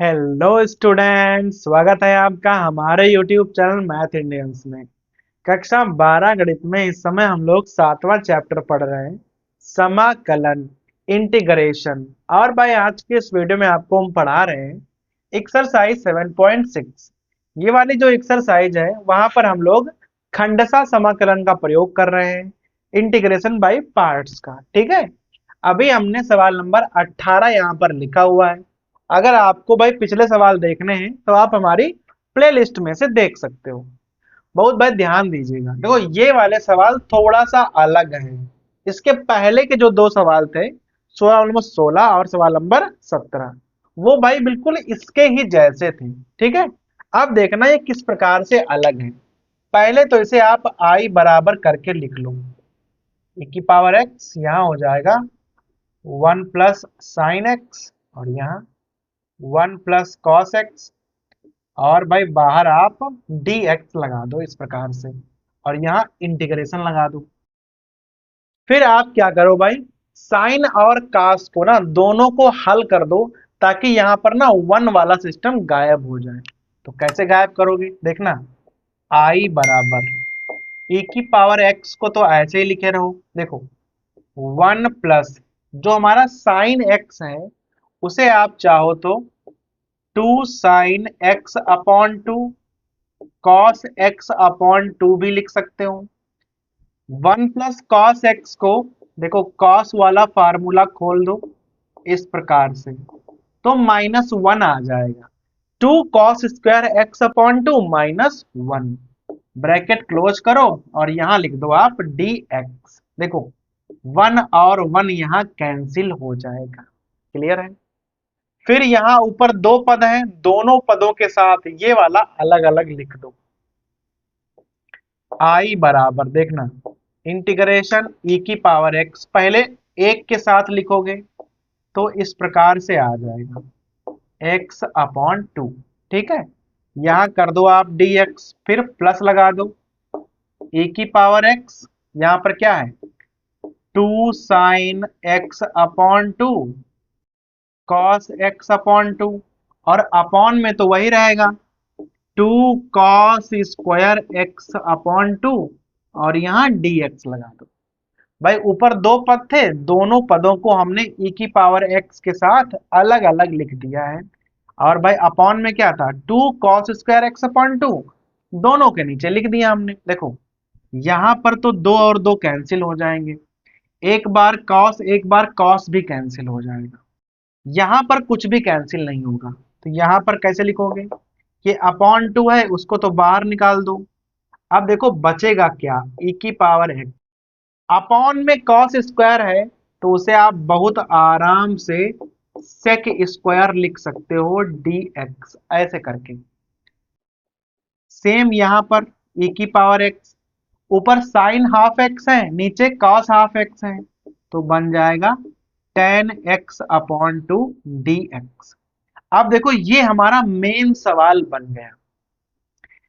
Hello student, स्वागत है आपका हमारे यूट्यूब चैनल मैथ इंडियंस में। कक्षा 12 गणित में इस समय हम लोग 7वां चैप्टर पढ़ रहे हैं, समाकलन, इंटीग्रेशन। और भाई आज के इस वीडियो में आपको हम पढ़ा रहे हैं एक्सरसाइज 7.6। ये वाली जो एक्सरसाइज है वहां पर हम लोग खंडसा समाकलन का प्रयोग कर रहे हैं, इंटीग्रेशन बाय पार्ट्स का। ठीक है, अभी हमने सवाल नंबर 18 यहाँ पर लिखा हुआ है। अगर आपको भाई पिछले सवाल देखने हैं तो आप हमारी प्लेलिस्ट में से देख सकते हो। बहुत भाई ध्यान दीजिएगा, देखो ये वाले सवाल थोड़ा सा अलग हैं। इसके पहले के जो दो सवाल थे, सवाल नंबर 16 और सवाल नंबर 17, वो भाई बिल्कुल इसके ही जैसे थे। ठीक है, अब देखना ये किस प्रकार से अलग है। पहले तो इसे आप आई बराबर करके लिख लो। e की पावर x यहाँ हो जाएगा 1 प्लस साइन एक्स, और यहाँ 1 प्लस कॉस एक्स, और भाई बाहर आप dx लगा दो इस प्रकार से, और यहाँ इंटीग्रेशन लगा दो। फिर आप क्या करो भाई, साइन और कास को ना दोनों को हल कर दो, ताकि यहाँ पर ना वन वाला सिस्टम गायब हो जाए। तो कैसे गायब करोगे देखना, आई बराबर e की पावर x को तो ऐसे ही लिखे रहो। देखो 1 प्लस जो हमारा साइन x है उसे आप चाहो तो 2 sine x upon 2 cos x upon 2 भी लिख सकते हो। 1 प्लस कॉस एक्स को देखो कॉस वाला फार्मूला खोल दो इस प्रकार से, तो -1 आ जाएगा। 2 cos square x upon 2 -1, bracket close करो और यहां लिख दो आप dx। देखो 1 और 1 यहां कैंसिल हो जाएगा। क्लियर है। फिर यहाँ ऊपर दो पद हैं, दोनों पदों के साथ ये वाला अलग अलग लिख दो। आई बराबर देखना इंटीग्रेशन e की पावर x, पहले एक के साथ लिखोगे तो इस प्रकार से आ जाएगा x अपॉन 2। ठीक है, यहाँ कर दो आप dx, फिर प्लस लगा दो e की पावर x, यहाँ पर क्या है 2 sine x upon 2 cos x upon 2, और अपॉन में तो वही रहेगा 2 कॉस स्क्वायर एक्स अपॉन 2, और यहाँ dx लगा दो। भाई ऊपर दो पद थे, दोनों पदों को हमने e की पावर x के साथ अलग अलग लिख दिया है। और भाई अपॉन में क्या था 2 कॉस स्क्वायर एक्स अपॉन 2, दोनों के नीचे लिख दिया हमने। देखो यहाँ पर तो दो और दो कैंसिल हो जाएंगे, एक बार कॉस भी कैंसिल हो जाएगा। यहाँ पर कुछ भी कैंसिल नहीं होगा, तो यहाँ पर कैसे लिखोगे, ये अपॉन 2 है उसको तो बाहर निकाल दो। अब देखो बचेगा क्या, e की पावर है, अपॉन में कॉस स्क्वायर है तो उसे आप बहुत आराम से सेक स्क्वायर लिख सकते हो dx ऐसे करके। सेम यहाँ पर e की पावर x, ऊपर साइन हाफ एक्स है नीचे कॉस हाफ एक्स है, तो बन जाएगा tan x अपॉन 2 dx। अब देखो ये हमारा मेन सवाल बन गया।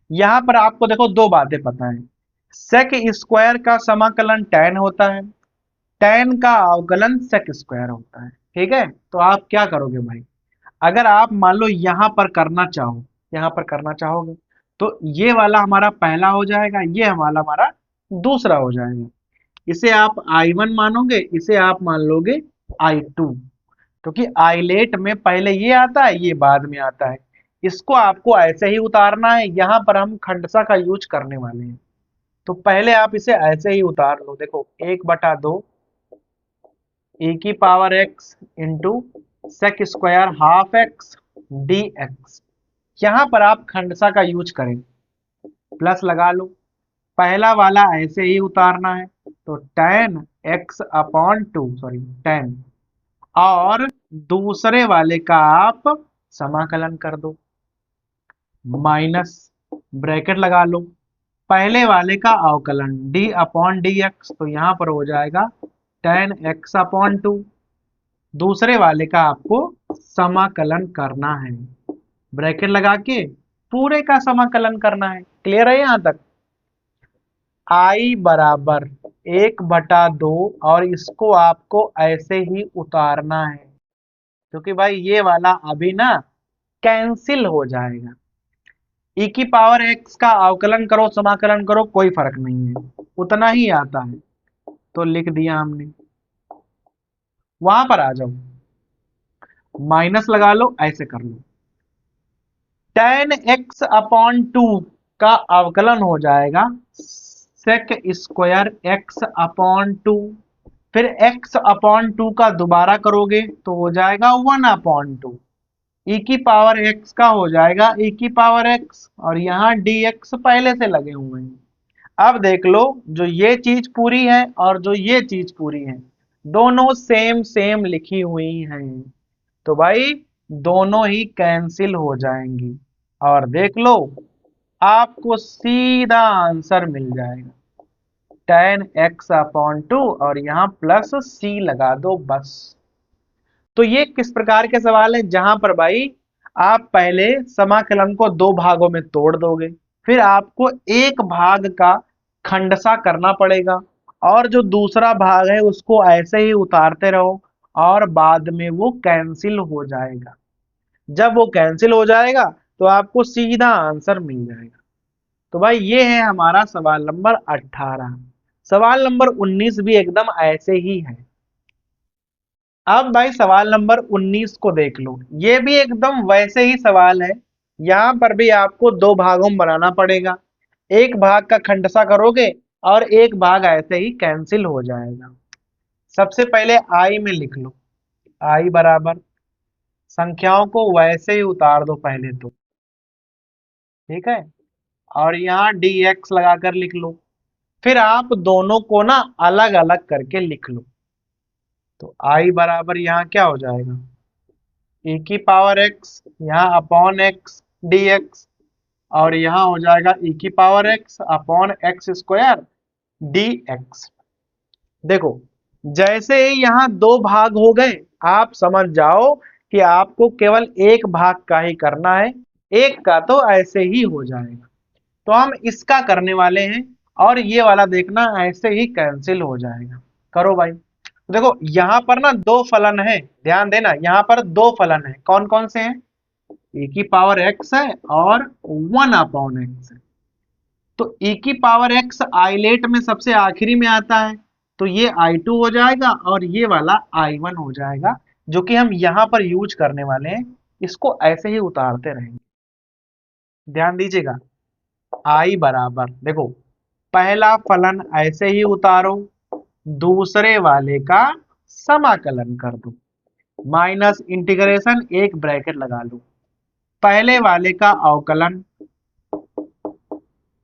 यहां पर आपको देखो दो बातें पता है, सेक स्क्वायर का समाकलन tan होता है, tan का अवकलन सेक स्क्वायर होता है। ठीक है, तो आप क्या करोगे भाई, अगर आप मान लो यहां पर करना चाहो, यहां पर करना चाहोगे तो ये वाला हमारा पहला हो जाएगा, ये हमारा दूसरा हो जाएगा। इसे आप I1 मानोगे, इसे आप मान लोगे I2, क्योंकि आइलेट में पहले ये आता है ये बाद में आता है। इसको आपको ऐसे ही उतारना है, यहाँ पर हम खंडसा का यूज करने वाले हैं, तो पहले आप इसे ऐसे ही उतार लो। देखो 1/2 e की power x into sec square half x dx। यहाँ पर आप खंडसा का यूज करें, प्लस लगा लो, पहला वाला ऐसे ही उतारना है, तो tan x upon 2 sorry tan, और दूसरे वाले का आप समाकलन कर दो, माइनस ब्रैकेट लगा लो, पहले वाले का अवकलन d अपॉन डी एक्स, तो यहां पर हो जाएगा tan x अपॉन 2, दूसरे वाले का आपको समाकलन करना है, ब्रैकेट लगा के पूरे का समाकलन करना है। क्लियर है यहां तक। I बराबर 1/2, और इसको आपको ऐसे ही उतारना है, क्योंकि भाई ये वाला अभी ना कैंसिल हो जाएगा। e की पावर x का अवकलन करो समाकलन करो कोई फर्क नहीं है, उतना ही आता है। तो लिख दिया हमने। वहां पर आ जाओ, माइनस लगा लो, ऐसे कर लो। tan x अपॉन 2 का अवकलन हो जाएगा sec स्क्वायर x अपॉन 2। फिर x अपॉन 2 का दोबारा करोगे तो हो जाएगा 1 अपॉन 2। e की पावर x का हो जाएगा e की पावर x, और यहाँ dx पहले से लगे हुए हैं। अब देख लो, जो ये चीज पूरी है और जो ये चीज पूरी है, दोनों सेम सेम लिखी हुई हैं, तो भाई दोनों ही कैंसिल हो जाएंगी। और देख लो, आपको सीधा आंसर मिल जाएगा tan x अपॉन 2, और यहाँ प्लस c लगा दो बस। तो ये किस प्रकार के सवाल है, जहां पर भाई आप पहले समाकलन को दो भागों में तोड़ दोगे, फिर आपको एक भाग का खंडसा करना पड़ेगा, और जो दूसरा भाग है उसको ऐसे ही उतारते रहो, और बाद में वो कैंसिल हो जाएगा। जब वो कैंसिल हो जाएगा तो आपको सीधा आंसर मिल जाएगा। तो भाई ये है हमारा सवाल नंबर 18। सवाल नंबर 19 भी एकदम ऐसे ही है। अब भाई सवाल नंबर 19 को देख लो, ये भी एकदम वैसे ही सवाल है। यहाँ पर भी आपको दो भागों में बनाना पड़ेगा, एक भाग का खंडसा करोगे और एक भाग ऐसे ही कैंसिल हो जाएगा। सबसे पहले आई में लिख लो, आई बराबर संख्याओं को वैसे ही उतार दो पहले तो, ठीक है, और यहाँ dx लगाकर लिख लो। फिर आप दोनों को ना अलग अलग करके लिख लो। तो आई बराबर यहाँ क्या हो जाएगा, e की पावर x, यहाँ अपॉन x dx, और यहाँ हो जाएगा e की power x upon x square dx। देखो, जैसे ही यहाँ दो भाग हो गए, आप समझ जाओ कि आपको केवल एक भाग का ही करना है, एक का तो ऐसे ही हो जाएगा। तो हम इसका करने वाले हैं, और ये वाला देखना ऐसे ही कैंसिल हो जाएगा। करो भाई। देखो यहाँ पर ना दो फलन है, ध्यान देना, यहाँ पर दो फलन है। कौन कौन से हैं, e की पावर x है और 1 अपॉन x है। तो e की पावर x आइलेट में सबसे आखिरी में आता है, तो ये I2 हो जाएगा और ये वाला I1 हो जाएगा, जो कि हम यहाँ पर यूज करने वाले हैं। इसको ऐसे ही उतारते रहेंगे, ध्यान दीजिएगा। I बराबर, देखो पहला फलन ऐसे ही उतारो, दूसरे वाले का समाकलन कर दो, माइनस इंटीग्रेशन एक ब्रैकेट लगा लो, पहले वाले का अवकलन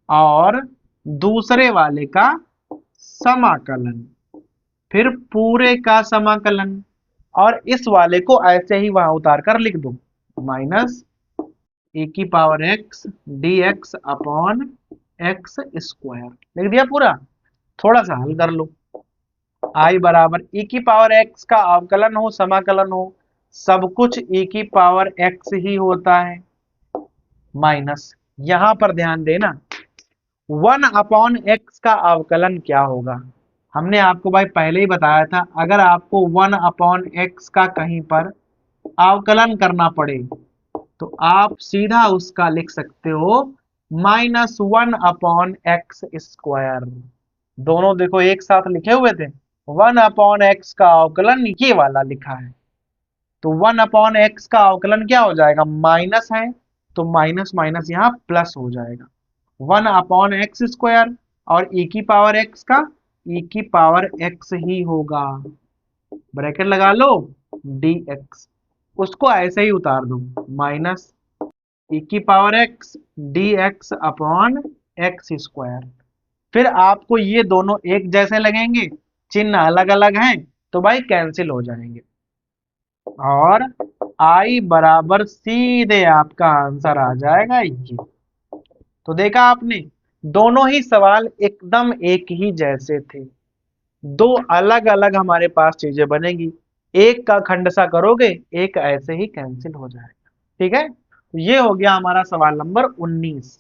और दूसरे वाले का समाकलन, फिर पूरे का समाकलन, और इस वाले को ऐसे ही वहां उतार कर लिख दो, माइनस e की power x dx upon x square. लिख दिया पूरा। थोड़ा सा हल कर लो। I बराबर e की पावर x का अवकलन हो समाकलन हो, सब कुछ e की पावर x ही होता है, माइनस यहां पर ध्यान देना 1 अपॉन x का अवकलन क्या होगा। हमने आपको भाई पहले ही बताया था, अगर आपको 1 अपॉन x का कहीं पर अवकलन करना पड़े तो आप सीधा उसका लिख सकते हो -1 अपॉन x स्क्वायर। दोनों देखो एक साथ लिखे हुए थे, 1 अपॉन x का अवकलन ये वाला लिखा है, तो 1 अपॉन x का अवकलन क्या हो जाएगा, माइनस है, तो माइनस माइनस यहाँ प्लस हो जाएगा, 1 अपॉन एक्स स्क्वायर, और e की पावर x का e की पावर x ही होगा, ब्रैकेट लगा लो dx, उसको ऐसे ही उतार दो, माइनस e की power x dx upon x square. फिर आपको ये दोनों एक जैसे लगेंगे, चिन्ह अलग अलग हैं, तो भाई कैंसिल हो जाएंगे, और I बराबर सीधे आपका आंसर आ जाएगा ये। तो देखा आपने, दोनों ही सवाल एकदम एक ही जैसे थे, दो अलग अलग हमारे पास चीजें बनेगी, एक का खंडसा करोगे, एक ऐसे ही कैंसिल हो जाएगा। ठीक है, तो ये हो गया हमारा सवाल नंबर 19।